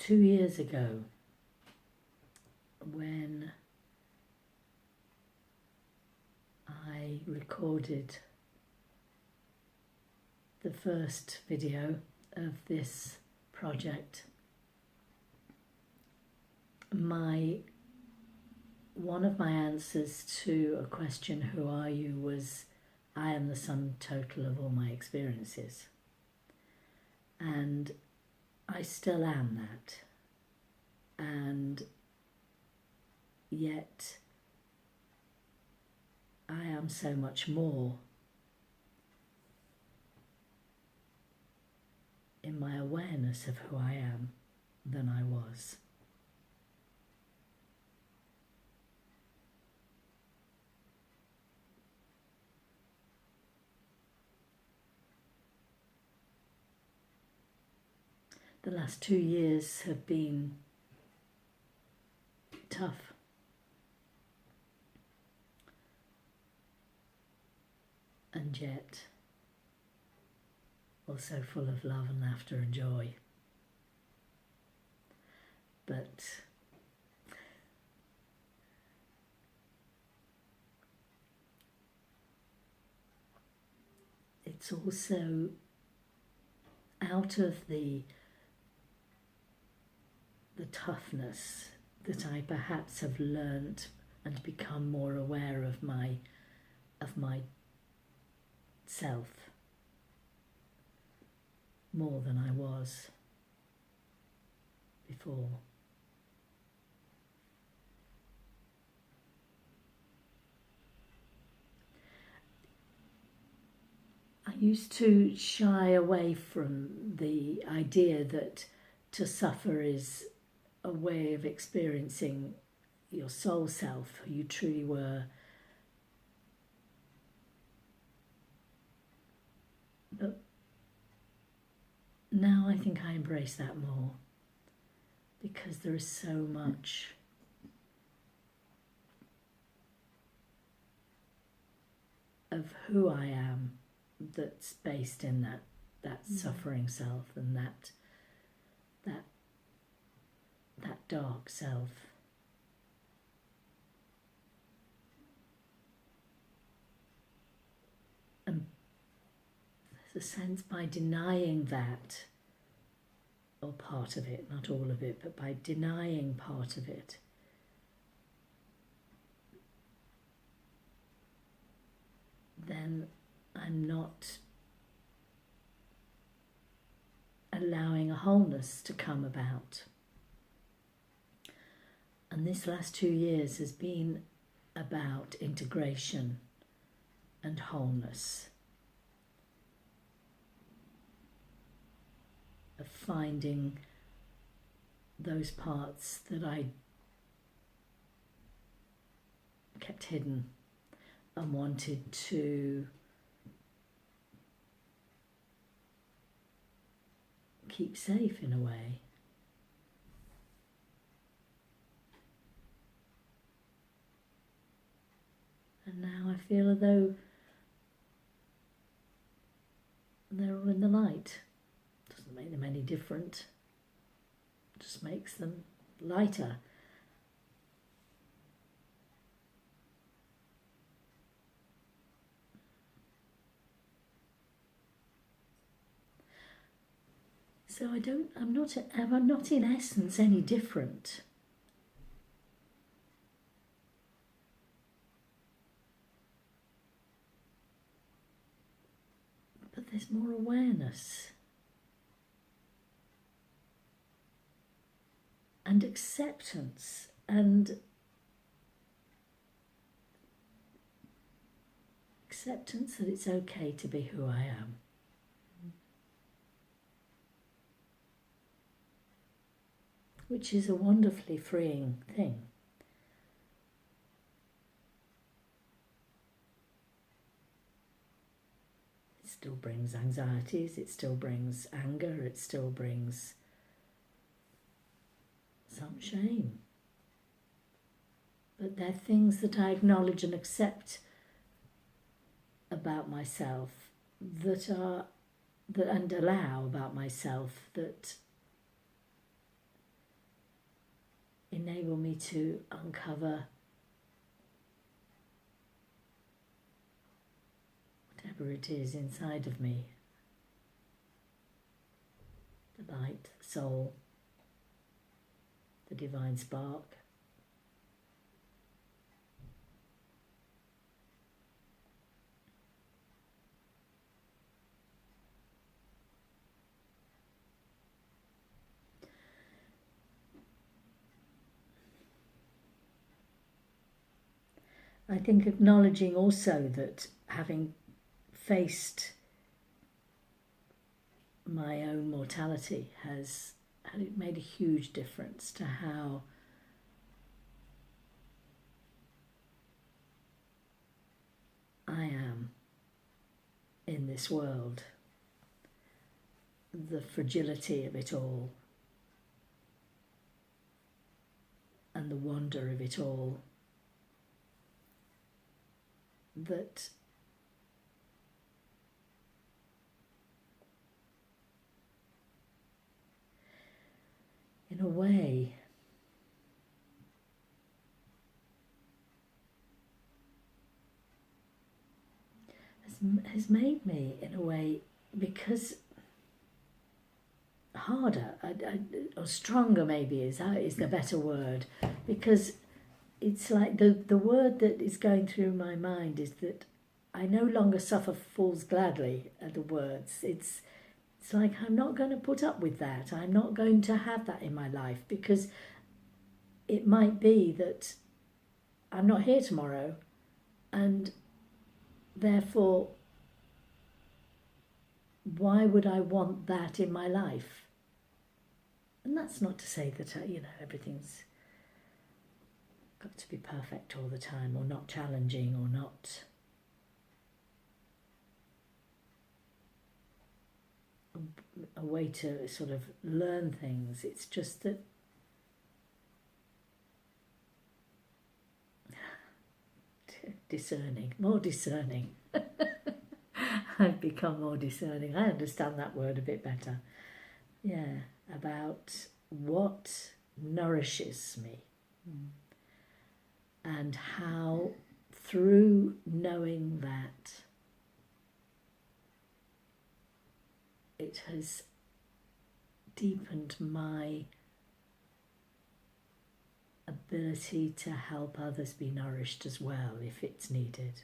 2 years ago when I recorded the first video of this project. One of my answers to a question, who are you, was I am the sum total of all my experiences. And I still am that. And yet I am so much more in my awareness of who I am than I was. The last 2 years have been tough. And yet also full of love and laughter and joy. But it's also out of the toughness that I perhaps have learnt and become more aware of my self more than I was before. I used to shy away from the idea that to suffer is a way of experiencing your soul self, who you truly were. But now I think I embrace that more, because there is so much of who I am that's based in that suffering self and that dark self. And there's a sense by denying that, or part of it, not all of it, but by denying part of it, then I'm not allowing a wholeness to come about. And this last 2 years has been about integration and wholeness, of finding those parts that I kept hidden and wanted to keep safe in a way. And now I feel as though they're all in the light. Doesn't make them any different, just makes them lighter. So I'm not in essence any different. But there's more awareness and acceptance and acceptance that it's okay to be who I am. Which is a wonderfully freeing thing. It still brings anxieties, it still brings anger, it still brings some shame. But they're things that I acknowledge and accept about myself, and allow about myself, that enable me to uncover whatever it is inside of me, the light, the soul, the divine spark. I think acknowledging also that having faced my own mortality has made a huge difference to how I am in this world, the fragility of it all and the wonder of it all, that in a way has made me, in a way, because harder or stronger maybe is the better word, because it's like the word that is going through my mind is that I no longer suffer fools gladly at the words. It's like I'm not going to put up with that. I'm not going to have that in my life, because it might be that I'm not here tomorrow, and therefore why would I want that in my life? And that's not to say that everything's got to be perfect all the time, or not challenging, or not a way to sort of learn things. It's just that more discerning. I've become more discerning. I understand that word a bit better. Yeah, about what nourishes me. And how, through knowing that, it has deepened my ability to help others be nourished as well, if it's needed.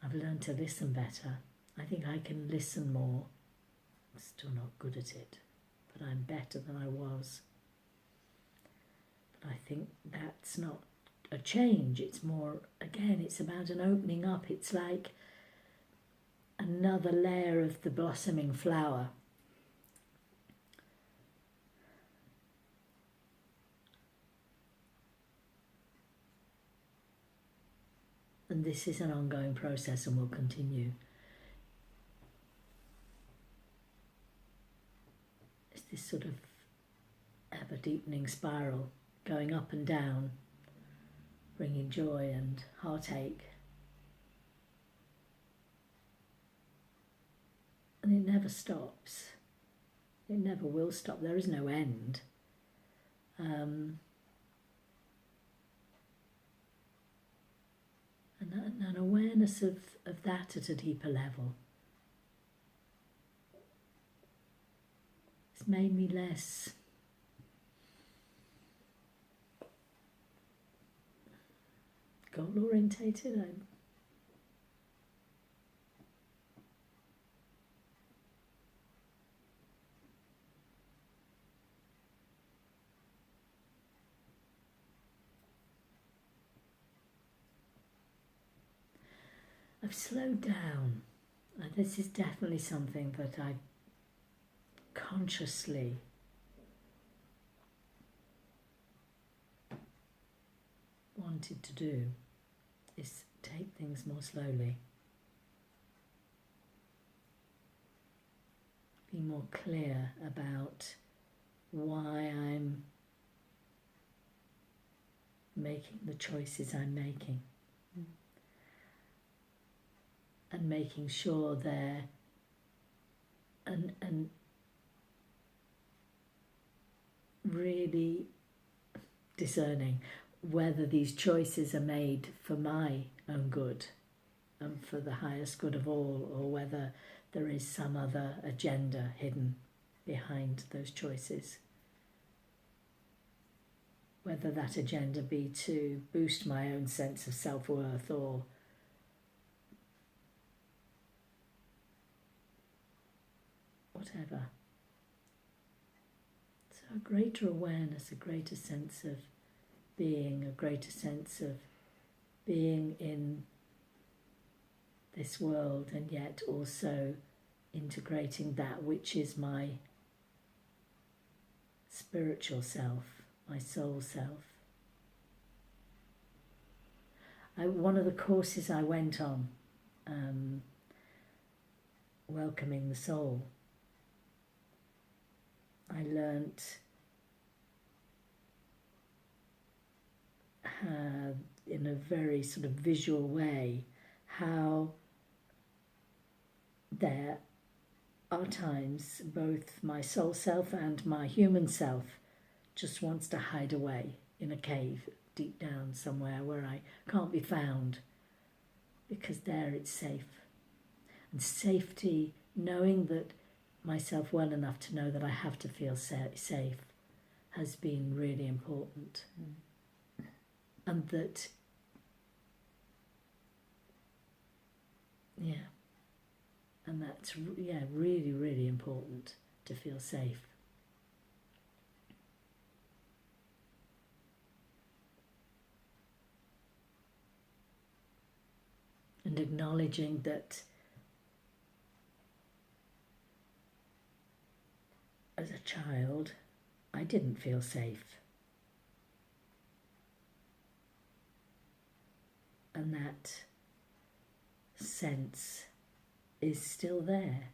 I've learned to listen better. I think I can listen more. I'm still not good at it, but I'm better than I was. But I think that's not a change. It's more, again, it's about an opening up. It's like another layer of the blossoming flower. And this is an ongoing process and will continue. It's this sort of ever deepening spiral, going up and down, bringing joy and heartache. And it never stops. It never will stop. There is no end. And an awareness of that at a deeper level. It's made me less goal orientated. I've slowed down. This is definitely something that I consciously wanted to do, is take things more slowly. Be more clear about why I'm making the choices I'm making. And making sure they're and really discerning whether these choices are made for my own good and for the highest good of all, or whether there is some other agenda hidden behind those choices. Whether that agenda be to boost my own sense of self-worth or whatever. So a greater awareness, a greater sense of being, a greater sense of being in this world, and yet also integrating that which is my spiritual self, my soul self. One of the courses I went on, Welcoming the Soul, I learnt in a very sort of visual way how there are times both my soul self and my human self just wants to hide away in a cave deep down somewhere where I can't be found, because there it's safe. And safety, knowing that myself well enough to know that I have to feel safe, has been really important. And that, and that's really, really important to feel safe. And acknowledging that as a child, I didn't feel safe. And that sense is still there,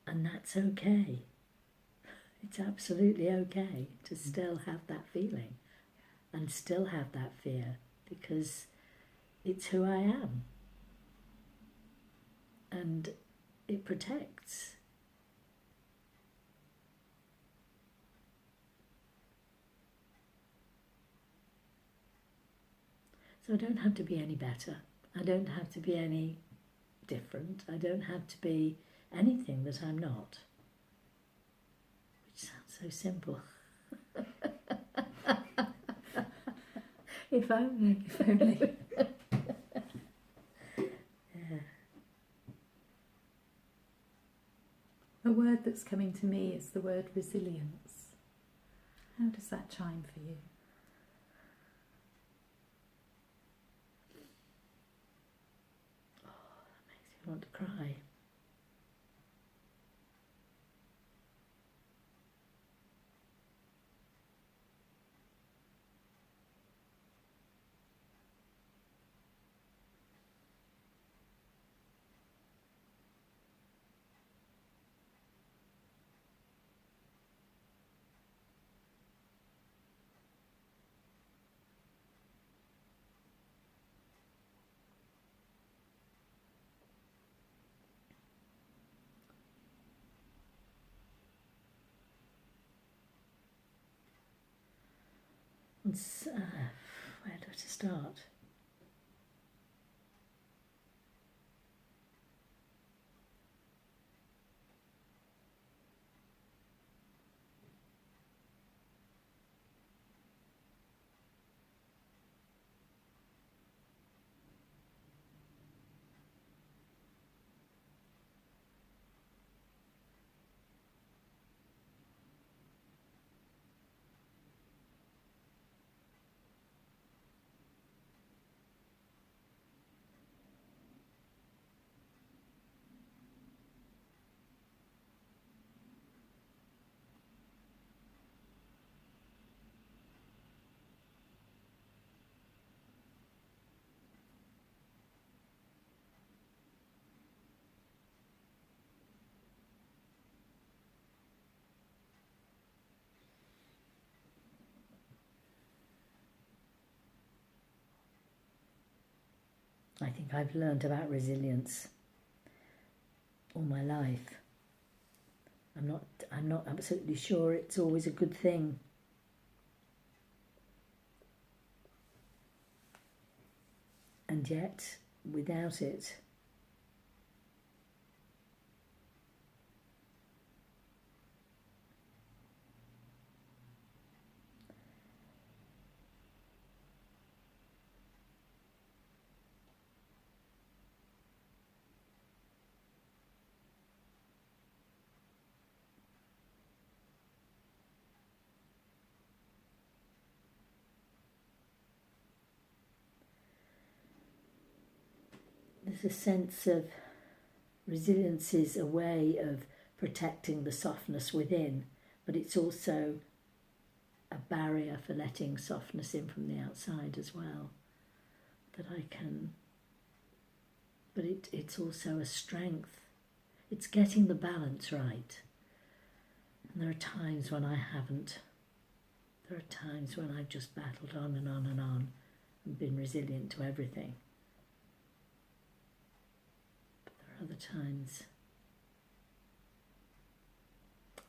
and that's okay. It's absolutely okay to still have that feeling and still have that fear, because it's who I am. And it protects. So I don't have to be any better. I don't have to be any different. I don't have to be anything that I'm not. Which sounds so simple. If only. Yeah. A word that's coming to me is the word resilience. How does that chime for you? I want to cry. Where do I start? I think I've learned about resilience all my life. I'm not absolutely sure it's always a good thing. And yet, without it, there's a sense of resilience is a way of protecting the softness within, but it's also a barrier for letting softness in from the outside as well. That I can, but it's also a strength. It's getting the balance right. And there are times when I haven't. There are times when I've just battled on and on and on and been resilient to everything. But there are other times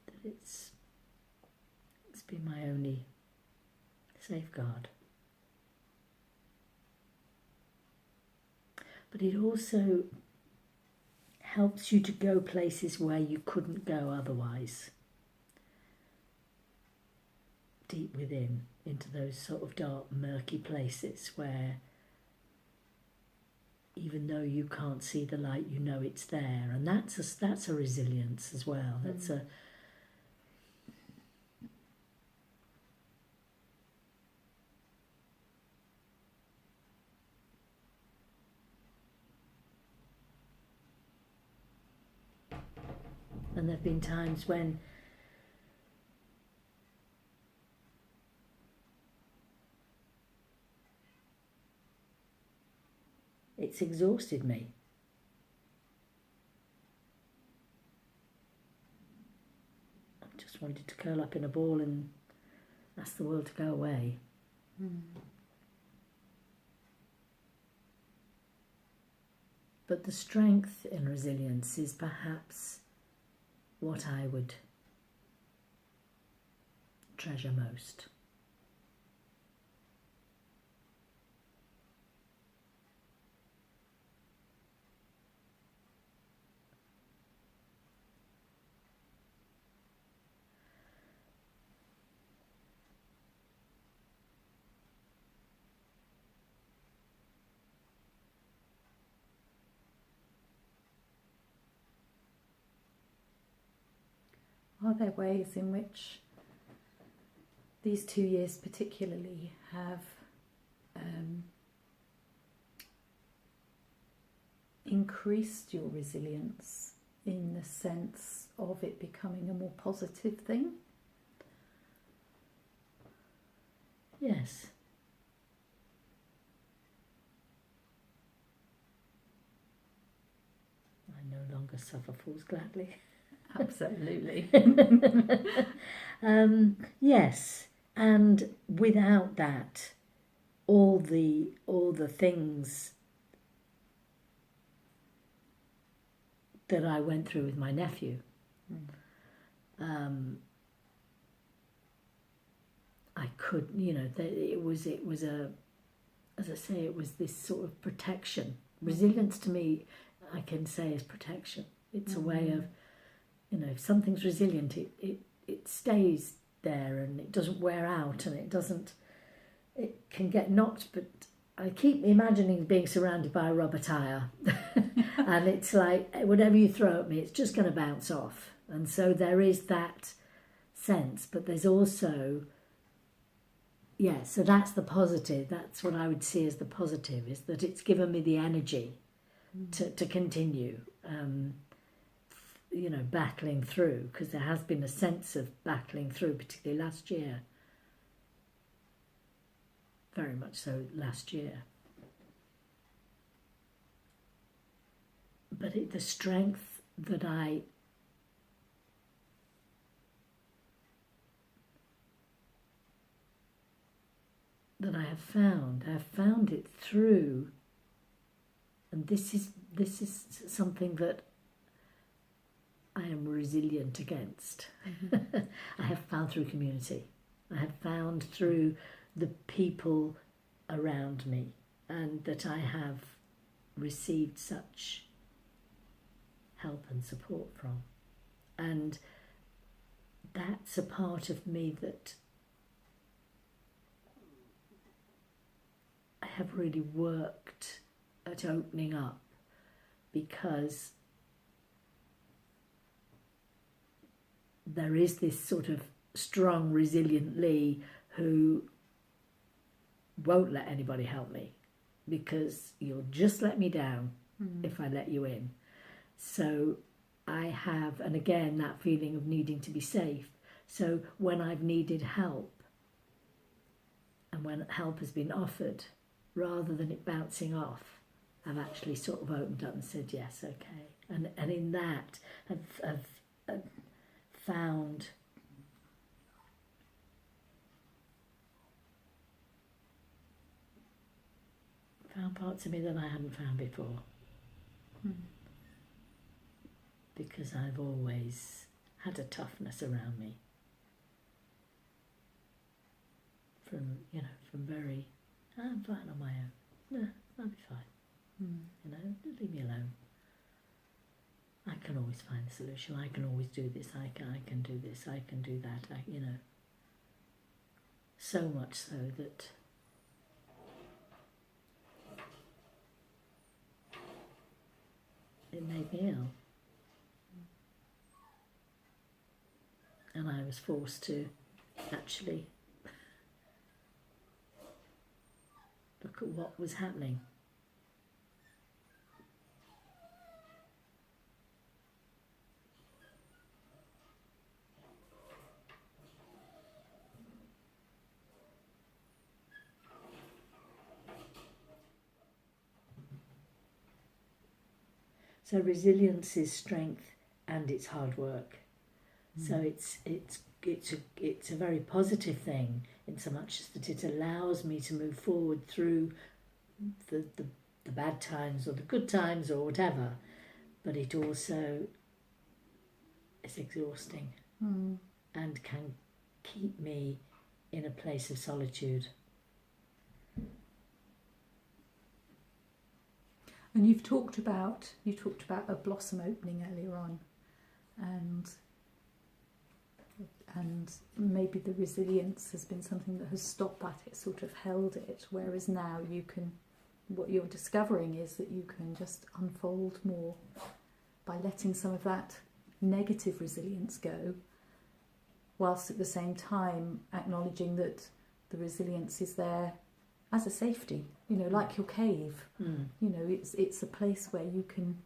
that it's been my only safeguard. But it also helps you to go places where you couldn't go otherwise. Deep within, into those sort of dark, murky places where even though you can't see the light, you know it's there. And that's a resilience as well. That's a And there have been times when it's exhausted me. I just wanted to curl up in a ball and ask the world to go away. But the strength in resilience is perhaps what I would treasure most. Are there ways in which these 2 years particularly have increased your resilience in the sense of it becoming a more positive thing? Yes. I no longer suffer fools gladly. Absolutely. Yes, and without that, all the things that I went through with my nephew, I could, it was a, as I say, it was this sort of protection. Resilience to me, I can say, is protection. It's a way of, if something's resilient, it stays there and it doesn't wear out and it can get knocked, but I keep imagining being surrounded by a rubber tyre and it's like whatever you throw at me, it's just going to bounce off. And so there is that sense, but there's also, so that's the positive. That's what I would see as the positive, is that it's given me the energy to continue. Battling through, because there has been a sense of battling through, particularly last year. Very much so last year. But the strength that I have found it through, and this is something that I am resilient against. I have found through community. I have found through the people around me, and that I have received such help and support from. And that's a part of me that I have really worked at opening up, because there is this sort of strong, resilient Lee who won't let anybody help me, because you'll just let me down if I let you in. So I have, and again, that feeling of needing to be safe. So when I've needed help, and when help has been offered, rather than it bouncing off, I've actually sort of opened up and said, yes, okay. And in that, I've found parts of me that I hadn't found before. Because I've always had a toughness around me. From very, I'm fine on my own. No, I'll be fine. Leave me alone. I can always find a solution. I can always do this. I can do this. I can do that. So much so that it made me ill. And I was forced to actually look at what was happening. So resilience is strength and it's hard work. So it's a very positive thing, in so much as that it allows me to move forward through the bad times or the good times or whatever, but it also is exhausting and can keep me in a place of solitude. And you've talked about a blossom opening earlier on, and maybe the resilience has been something that has stopped that. It sort of held it, whereas now what you're discovering is that you can just unfold more by letting some of that negative resilience go, whilst at the same time acknowledging that the resilience is there as a safety, like your cave. It's a place where you can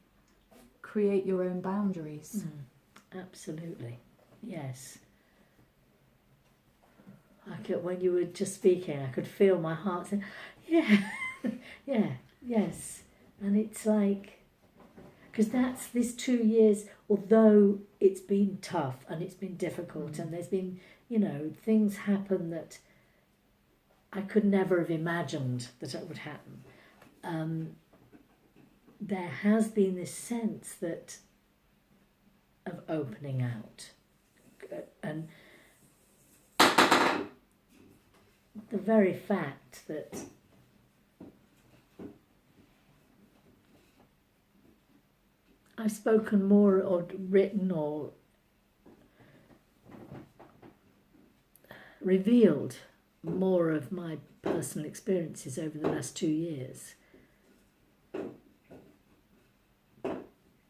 create your own boundaries. Absolutely, yes. When you were just speaking, I could feel my heart saying, yeah, yeah, yes. And it's like, because that's this 2 years, although it's been tough and it's been difficult and there's been, things happen that I could never have imagined that it would happen. There has been this sense of opening out, and the very fact that I've spoken more or written or revealed more of my personal experiences over the last 2 years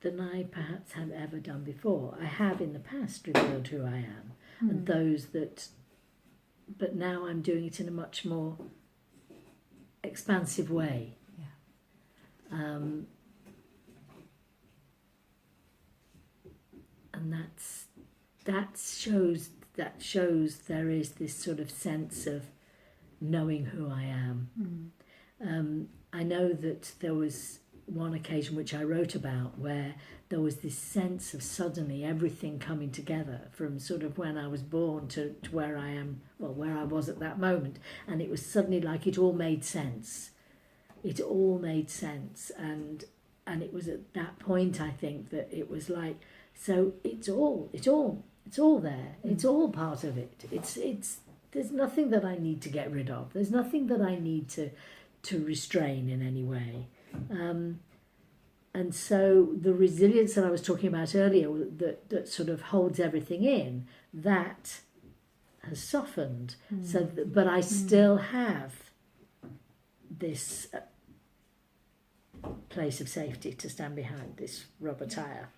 than I perhaps have ever done before. I have in the past revealed who I am and those that, but now I'm doing it in a much more expansive way. Yeah. And that shows there is this sort of sense of knowing who I am. I know that there was one occasion which I wrote about where there was this sense of suddenly everything coming together from sort of when I was born to where I am, where I was at that moment, and it was suddenly like it all made sense. It all made sense, and it was at that point, I think, that it was like So it's all there. It's all part of it. It's there's nothing that I need to get rid of. There's nothing that I need to restrain in any way. And so the resilience that I was talking about earlier, that sort of holds everything in, that has softened. But I still have this place of safety to stand behind, this rubber tire.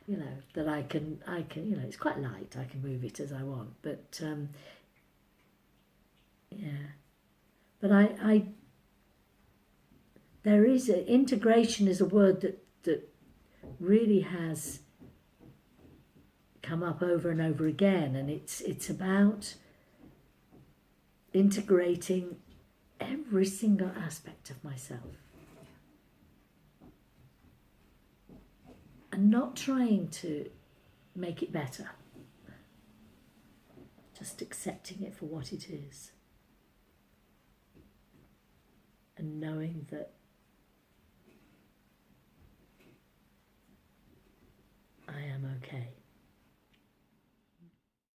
You know, that I can, you know, it's quite light. I can move it as I want. But but I there is integration is a word that really has come up over and over again, and it's about integrating every single aspect of myself and not trying to make it better, just accepting it for what it is and knowing that I am okay.